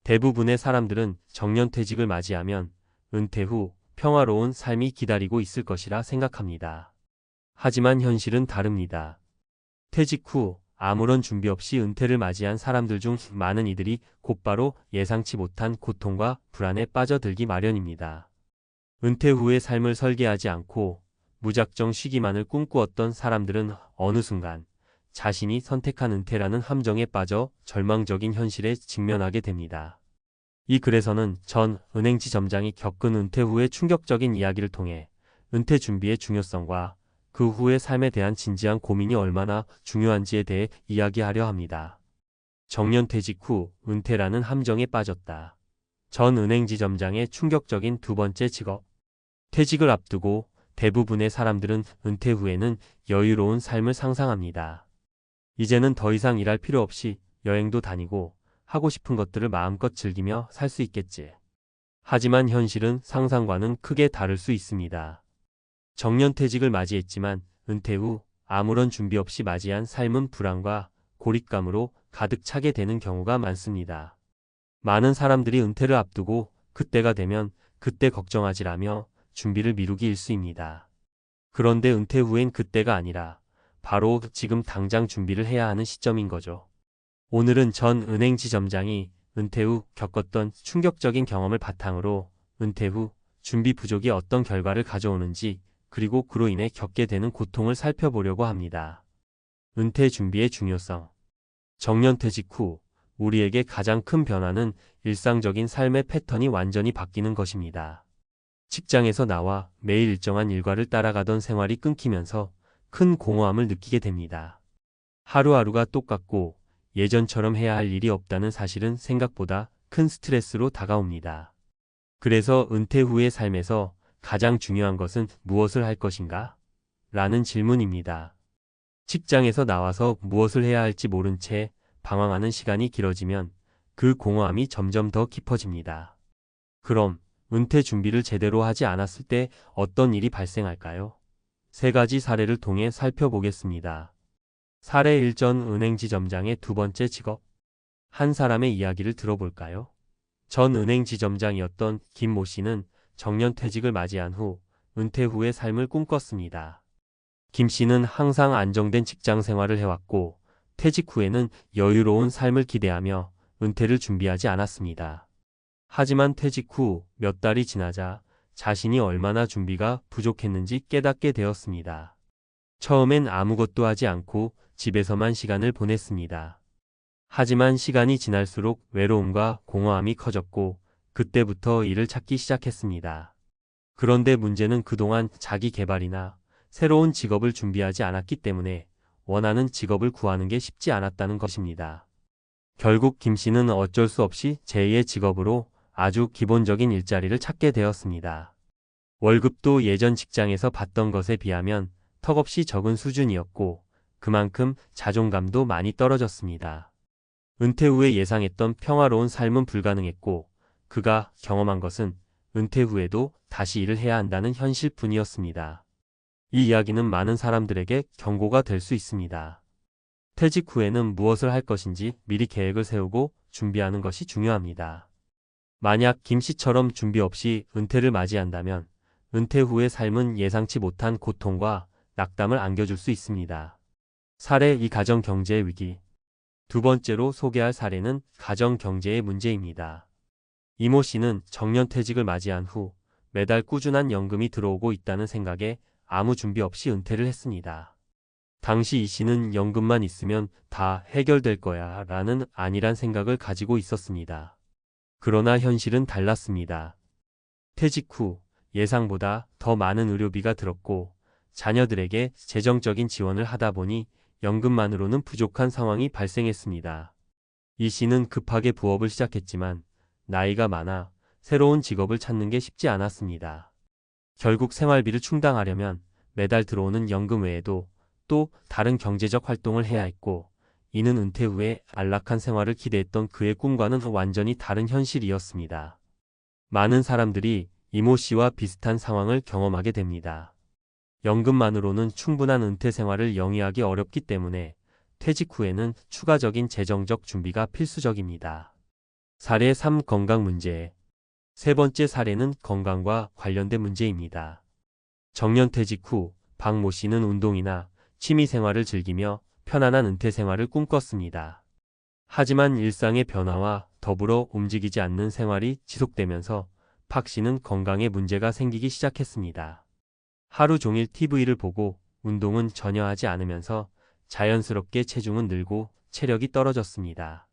대부분의 사람들은 정년퇴직을 맞이하면 은퇴 후 평화로운 삶이 기다리고 있을 것이라 생각합니다. 하지만 현실은 다릅니다. 퇴직 후 아무런 준비 없이 은퇴를 맞이한 사람들 중 많은 이들이 곧바로 예상치 못한 고통과 불안에 빠져들기 마련입니다. 은퇴 후의 삶을 설계하지 않고 무작정 쉬기만을 꿈꾸었던 사람들은 어느 순간 자신이 선택한 은퇴라는 함정에 빠져 절망적인 현실에 직면하게 됩니다. 이 글에서는 전 은행지 점장이 겪은 은퇴 후의 충격적인 이야기를 통해 은퇴 준비의 중요성과 그 후의 삶에 대한 진지한 고민이 얼마나 중요한지에 대해 이야기하려 합니다. 정년퇴직 후 은퇴라는 함정에 빠졌다. 전 은행지 점장의 충격적인 두 번째 직업. 퇴직을 앞두고 대부분의 사람들은 은퇴 후에는 여유로운 삶을 상상합니다. 이제는 더 이상 일할 필요 없이 여행도 다니고 하고 싶은 것들을 마음껏 즐기며 살 수 있겠지. 하지만 현실은 상상과는 크게 다를 수 있습니다. 정년퇴직을 맞이했지만 은퇴 후 아무런 준비 없이 맞이한 삶은 불안과 고립감으로 가득 차게 되는 경우가 많습니다. 많은 사람들이 은퇴를 앞두고 그때가 되면 그때 걱정하지라며 준비를 미루기 일쑤입니다. 그런데 은퇴 후엔 그때가 아니라 바로 지금 당장 준비를 해야 하는 시점인 거죠. 오늘은 전 은행지 점장이 은퇴 후 겪었던 충격적인 경험을 바탕으로 은퇴 후 준비 부족이 어떤 결과를 가져오는지 그리고 그로 인해 겪게 되는 고통을 살펴보려고 합니다. 은퇴 준비의 중요성. 정년퇴직 후 우리에게 가장 큰 변화는 일상적인 삶의 패턴이 완전히 바뀌는 것입니다. 직장에서 나와 매일 일정한 일과를 따라가던 생활이 끊기면서 큰 공허함을 느끼게 됩니다. 하루하루가 똑같고 예전처럼 해야 할 일이 없다는 사실은 생각보다 큰 스트레스로 다가옵니다. 그래서 은퇴 후의 삶에서 가장 중요한 것은 무엇을 할 것인가? 라는 질문입니다. 직장에서 나와서 무엇을 해야 할지 모른 채 방황하는 시간이 길어지면 그 공허함이 점점 더 깊어집니다. 그럼 은퇴 준비를 제대로 하지 않았을 때 어떤 일이 발생할까요? 세 가지 사례를 통해 살펴보겠습니다. 사례 1. 전 은행지 점장의 두 번째 직업. 한 사람의 이야기를 들어볼까요? 전 은행지 점장이었던 김모 씨는 정년퇴직을 맞이한 후 은퇴 후의 삶을 꿈꿨습니다. 김 씨는 항상 안정된 직장 생활을 해왔고 퇴직 후에는 여유로운 삶을 기대하며 은퇴를 준비하지 않았습니다. 하지만 퇴직 후 몇 달이 지나자 자신이 얼마나 준비가 부족했는지 깨닫게 되었습니다. 처음엔 아무것도 하지 않고 집에서만 시간을 보냈습니다. 하지만 시간이 지날수록 외로움과 공허함이 커졌고 그때부터 일을 찾기 시작했습니다. 그런데 문제는 그동안 자기 개발이나 새로운 직업을 준비하지 않았기 때문에 원하는 직업을 구하는 게 쉽지 않았다는 것입니다. 결국 김 씨는 어쩔 수 없이 제2의 직업으로 아주 기본적인 일자리를 찾게 되었습니다. 월급도 예전 직장에서 받던 것에 비하면 턱없이 적은 수준이었고 그만큼 자존감도 많이 떨어졌습니다. 은퇴 후에 예상했던 평화로운 삶은 불가능했고 그가 경험한 것은 은퇴 후에도 다시 일을 해야 한다는 현실뿐이었습니다. 이 이야기는 많은 사람들에게 경고가 될 수 있습니다. 퇴직 후에는 무엇을 할 것인지 미리 계획을 세우고 준비하는 것이 중요합니다. 만약 김 씨처럼 준비 없이 은퇴를 맞이한다면 은퇴 후의 삶은 예상치 못한 고통과 낙담을 안겨줄 수 있습니다. 사례 2. 가정 경제의 위기. 두 번째로 소개할 사례는 가정 경제의 문제입니다. 이모 씨는 정년퇴직을 맞이한 후 매달 꾸준한 연금이 들어오고 있다는 생각에 아무 준비 없이 은퇴를 했습니다. 당시 이 씨는 연금만 있으면 다 해결될 거야 라는 안일한 생각을 가지고 있었습니다. 그러나 현실은 달랐습니다. 퇴직 후 예상보다 더 많은 의료비가 들었고 자녀들에게 재정적인 지원을 하다 보니 연금만으로는 부족한 상황이 발생했습니다. 이 씨는 급하게 부업을 시작했지만 나이가 많아 새로운 직업을 찾는 게 쉽지 않았습니다. 결국 생활비를 충당하려면 매달 들어오는 연금 외에도 또 다른 경제적 활동을 해야 했고 이는 은퇴 후에 안락한 생활을 기대했던 그의 꿈과는 완전히 다른 현실이었습니다. 많은 사람들이 이모 씨와 비슷한 상황을 경험하게 됩니다. 연금만으로는 충분한 은퇴 생활을 영위하기 어렵기 때문에 퇴직 후에는 추가적인 재정적 준비가 필수적입니다. 사례 3. 건강 문제. 세 번째 사례는 건강과 관련된 문제입니다. 정년퇴직 후 박모 씨는 운동이나 취미 생활을 즐기며 편안한 은퇴 생활을 꿈꿨습니다. 하지만 일상의 변화와 더불어 움직이지 않는 생활이 지속되면서 박 씨는 건강에 문제가 생기기 시작했습니다. 하루 종일 TV를 보고 운동은 전혀 하지 않으면서 자연스럽게 체중은 늘고 체력이 떨어졌습니다.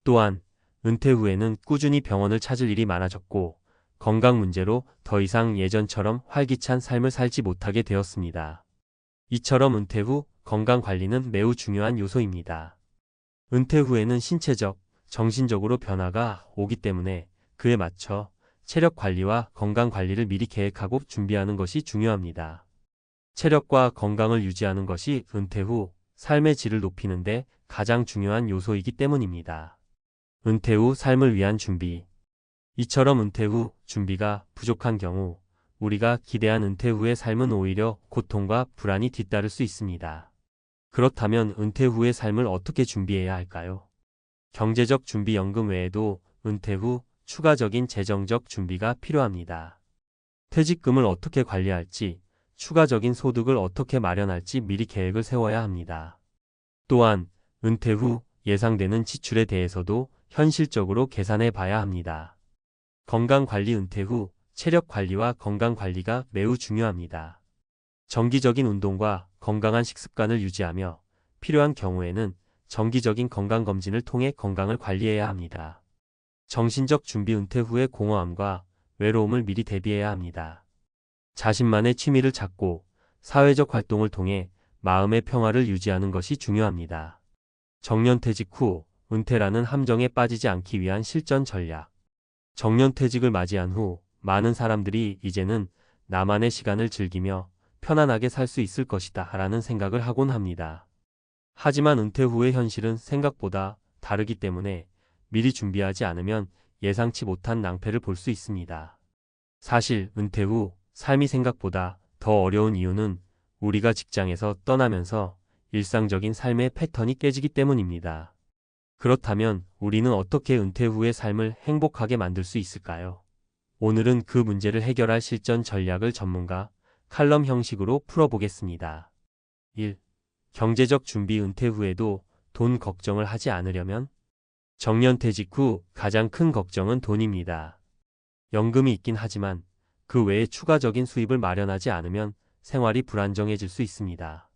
또한 은퇴 후에는 꾸준히 병원을 찾을 일이 많아졌고 건강 문제로 더 이상 예전처럼 활기찬 삶을 살지 못하게 되었습니다. 이처럼 은퇴 후 건강 관리는 매우 중요한 요소입니다. 은퇴 후에는 신체적, 정신적으로 변화가 오기 때문에 그에 맞춰 체력 관리와 건강 관리를 미리 계획하고 준비하는 것이 중요합니다. 체력과 건강을 유지하는 것이 은퇴 후 삶의 질을 높이는 데 가장 중요한 요소이기 때문입니다. 은퇴 후 삶을 위한 준비. 이처럼 은퇴 후 준비가 부족한 경우 우리가 기대한 은퇴 후의 삶은 오히려 고통과 불안이 뒤따를 수 있습니다. 그렇다면 은퇴 후의 삶을 어떻게 준비해야 할까요? 경제적 준비 연금 외에도 은퇴 후 추가적인 재정적 준비가 필요합니다. 퇴직금을 어떻게 관리할지, 추가적인 소득을 어떻게 마련할지 미리 계획을 세워야 합니다. 또한 은퇴 후 예상되는 지출에 대해서도 현실적으로 계산해 봐야 합니다. 건강관리. 은퇴 후 체력 관리와 건강 관리가 매우 중요합니다. 정기적인 운동과 건강한 식습관을 유지하며 필요한 경우에는 정기적인 건강검진을 통해 건강을 관리해야 합니다. 정신적 준비. 은퇴 후의 공허함과 외로움을 미리 대비해야 합니다. 자신만의 취미를 찾고 사회적 활동을 통해 마음의 평화를 유지하는 것이 중요합니다. 정년퇴직 후 은퇴라는 함정에 빠지지 않기 위한 실전 전략. 정년퇴직을 맞이한 후 많은 사람들이 이제는 나만의 시간을 즐기며 편안하게 살 수 있을 것이다 라는 생각을 하곤 합니다. 하지만 은퇴 후의 현실은 생각보다 다르기 때문에 미리 준비하지 않으면 예상치 못한 낭패를 볼 수 있습니다. 사실 은퇴 후 삶이 생각보다 더 어려운 이유는 우리가 직장에서 떠나면서 일상적인 삶의 패턴이 깨지기 때문입니다. 그렇다면 우리는 어떻게 은퇴 후의 삶을 행복하게 만들 수 있을까요? 오늘은 그 문제를 해결할 실전 전략을 전문가 칼럼 형식으로 풀어보겠습니다. 1. 경제적 준비. 은퇴 후에도 돈 걱정을 하지 않으려면? 정년퇴직 후 가장 큰 걱정은 돈입니다. 연금이 있긴 하지만 그 외에 추가적인 수입을 마련하지 않으면 생활이 불안정해질 수 있습니다.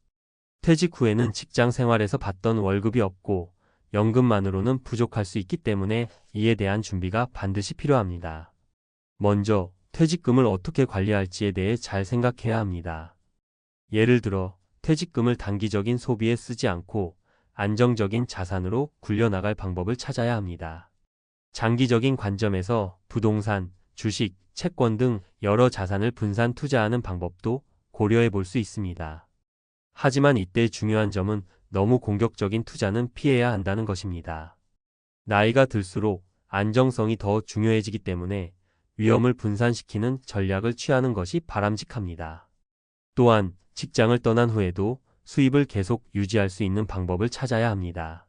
퇴직 후에는 직장 생활에서 받던 월급이 없고 연금만으로는 부족할 수 있기 때문에 이에 대한 준비가 반드시 필요합니다. 먼저 퇴직금을 어떻게 관리할지에 대해 잘 생각해야 합니다. 예를 들어 퇴직금을 단기적인 소비에 쓰지 않고 안정적인 자산으로 굴려나갈 방법을 찾아야 합니다. 장기적인 관점에서 부동산, 주식, 채권 등 여러 자산을 분산 투자하는 방법도 고려해 볼 수 있습니다. 하지만 이때 중요한 점은 너무 공격적인 투자는 피해야 한다는 것입니다. 나이가 들수록 안정성이 더 중요해지기 때문에 위험을 분산시키는 전략을 취하는 것이 바람직합니다. 또한 직장을 떠난 후에도 수입을 계속 유지할 수 있는 방법을 찾아야 합니다.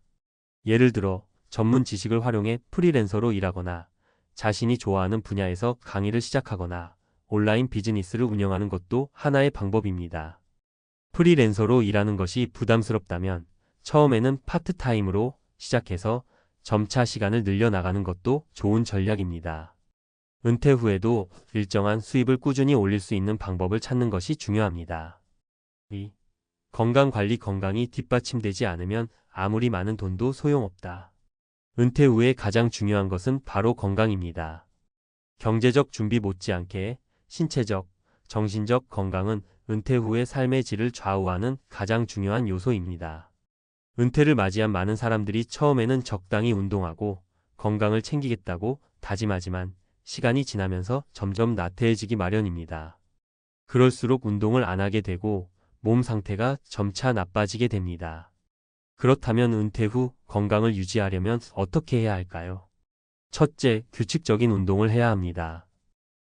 예를 들어 전문 지식을 활용해 프리랜서로 일하거나 자신이 좋아하는 분야에서 강의를 시작하거나 온라인 비즈니스를 운영하는 것도 하나의 방법입니다. 프리랜서로 일하는 것이 부담스럽다면 처음에는 파트타임으로 시작해서 점차 시간을 늘려나가는 것도 좋은 전략입니다. 은퇴 후에도 일정한 수입을 꾸준히 올릴 수 있는 방법을 찾는 것이 중요합니다. 2. 건강관리. 건강이 뒷받침되지 않으면 아무리 많은 돈도 소용없다. 은퇴 후에 가장 중요한 것은 바로 건강입니다. 경제적 준비 못지않게 신체적, 정신적 건강은 은퇴 후의 삶의 질을 좌우하는 가장 중요한 요소입니다. 은퇴를 맞이한 많은 사람들이 처음에는 적당히 운동하고 건강을 챙기겠다고 다짐하지만 시간이 지나면서 점점 나태해지기 마련입니다. 그럴수록 운동을 안 하게 되고 몸 상태가 점차 나빠지게 됩니다. 그렇다면 은퇴 후 건강을 유지하려면 어떻게 해야 할까요? 첫째, 규칙적인 운동을 해야 합니다.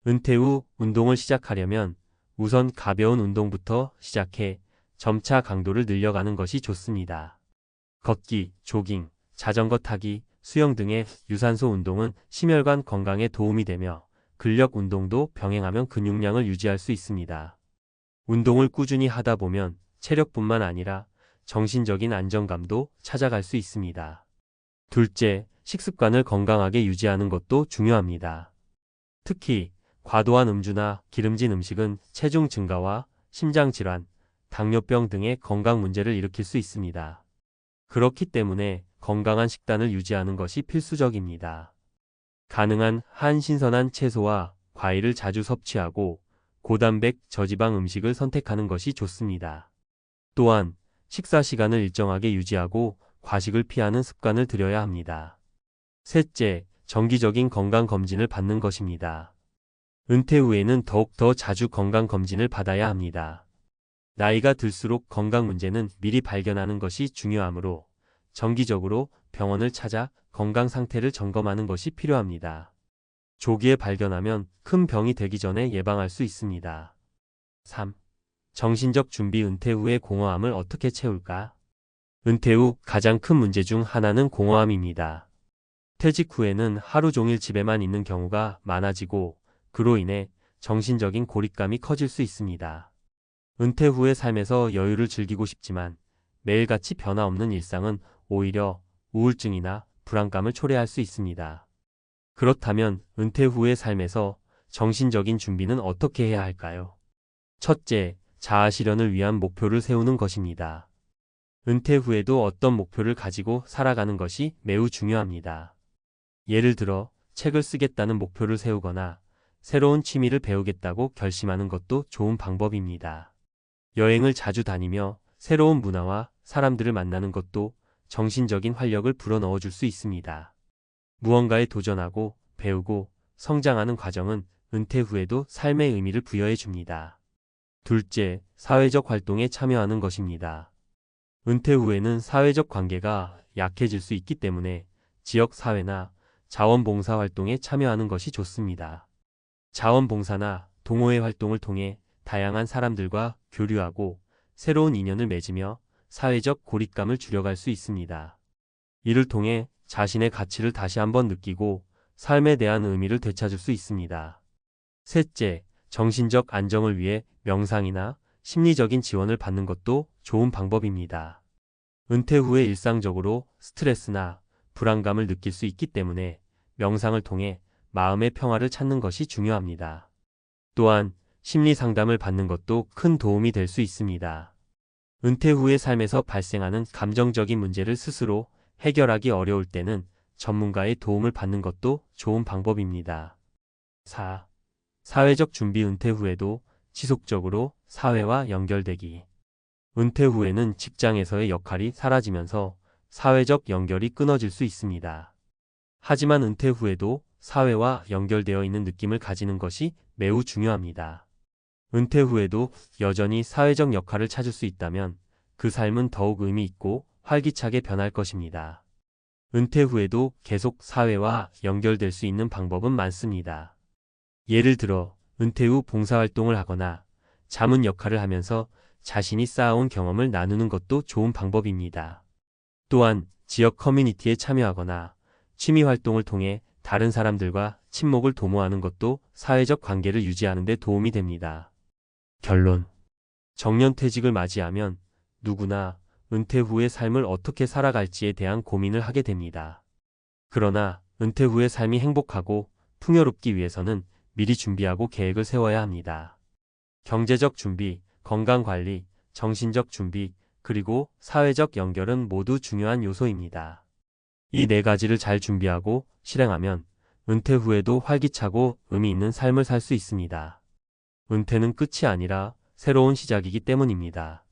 은퇴 후 운동을 시작하려면 우선 가벼운 운동부터 시작해 점차 강도를 늘려가는 것이 좋습니다. 걷기, 조깅, 자전거 타기, 수영 등의 유산소 운동은 심혈관 건강에 도움이 되며 근력 운동도 병행하면 근육량을 유지할 수 있습니다. 운동을 꾸준히 하다 보면 체력뿐만 아니라 정신적인 안정감도 찾아갈 수 있습니다. 둘째, 식습관을 건강하게 유지하는 것도 중요합니다. 특히 과도한 음주나 기름진 음식은 체중 증가와 심장질환, 당뇨병 등의 건강 문제를 일으킬 수 있습니다. 그렇기 때문에 건강한 식단을 유지하는 것이 필수적입니다. 가능한 한 신선한 채소와 과일을 자주 섭취하고 고단백, 저지방 음식을 선택하는 것이 좋습니다. 또한 식사 시간을 일정하게 유지하고 과식을 피하는 습관을 들여야 합니다. 셋째, 정기적인 건강검진을 받는 것입니다. 은퇴 후에는 더욱 더 자주 건강검진을 받아야 합니다. 나이가 들수록 건강 문제는 미리 발견하는 것이 중요하므로 정기적으로 병원을 찾아 건강 상태를 점검하는 것이 필요합니다. 조기에 발견하면 큰 병이 되기 전에 예방할 수 있습니다. 3. 정신적 준비. 은퇴 후의 공허함을 어떻게 채울까? 은퇴 후 가장 큰 문제 중 하나는 공허함입니다. 퇴직 후에는 하루 종일 집에만 있는 경우가 많아지고 그로 인해 정신적인 고립감이 커질 수 있습니다. 은퇴 후의 삶에서 여유를 즐기고 싶지만 매일같이 변화 없는 일상은 오히려 우울증이나 불안감을 초래할 수 있습니다. 그렇다면 은퇴 후의 삶에서 정신적인 준비는 어떻게 해야 할까요? 첫째, 자아 실현을 위한 목표를 세우는 것입니다. 은퇴 후에도 어떤 목표를 가지고 살아가는 것이 매우 중요합니다. 예를 들어 책을 쓰겠다는 목표를 세우거나 새로운 취미를 배우겠다고 결심하는 것도 좋은 방법입니다. 여행을 자주 다니며 새로운 문화와 사람들을 만나는 것도 정신적인 활력을 불어넣어 줄 수 있습니다. 무언가에 도전하고 배우고 성장하는 과정은 은퇴 후에도 삶의 의미를 부여해 줍니다. 둘째, 사회적 활동에 참여하는 것입니다. 은퇴 후에는 사회적 관계가 약해질 수 있기 때문에 지역 사회나 자원봉사 활동에 참여하는 것이 좋습니다. 자원봉사나 동호회 활동을 통해 다양한 사람들과 교류하고 새로운 인연을 맺으며 사회적 고립감을 줄여갈 수 있습니다. 이를 통해 자신의 가치를 다시 한번 느끼고 삶에 대한 의미를 되찾을 수 있습니다. 셋째, 정신적 안정을 위해 명상이나 심리적인 지원을 받는 것도 좋은 방법입니다. 은퇴 후에 일상적으로 스트레스나 불안감을 느낄 수 있기 때문에 명상을 통해 마음의 평화를 찾는 것이 중요합니다. 또한 심리 상담을 받는 것도 큰 도움이 될 수 있습니다. 은퇴 후의 삶에서 발생하는 감정적인 문제를 스스로 해결하기 어려울 때는 전문가의 도움을 받는 것도 좋은 방법입니다. 4. 사회적 준비. 은퇴 후에도 지속적으로 사회와 연결되기. 은퇴 후에는 직장에서의 역할이 사라지면서 사회적 연결이 끊어질 수 있습니다. 하지만 은퇴 후에도 사회와 연결되어 있는 느낌을 가지는 것이 매우 중요합니다. 은퇴 후에도 여전히 사회적 역할을 찾을 수 있다면 그 삶은 더욱 의미 있고 활기차게 변할 것입니다. 은퇴 후에도 계속 사회와 연결될 수 있는 방법은 많습니다. 예를 들어 은퇴 후 봉사활동을 하거나 자문 역할을 하면서 자신이 쌓아온 경험을 나누는 것도 좋은 방법입니다. 또한 지역 커뮤니티에 참여하거나 취미 활동을 통해 다른 사람들과 친목을 도모하는 것도 사회적 관계를 유지하는 데 도움이 됩니다. 결론. 정년퇴직을 맞이하면 누구나 은퇴 후의 삶을 어떻게 살아갈지에 대한 고민을 하게 됩니다. 그러나 은퇴 후의 삶이 행복하고 풍요롭기 위해서는 미리 준비하고 계획을 세워야 합니다. 경제적 준비, 건강관리, 정신적 준비, 그리고 사회적 연결은 모두 중요한 요소입니다. 이 네 가지를 잘 준비하고 실행하면 은퇴 후에도 활기차고 의미 있는 삶을 살 수 있습니다. 은퇴는 끝이 아니라 새로운 시작이기 때문입니다.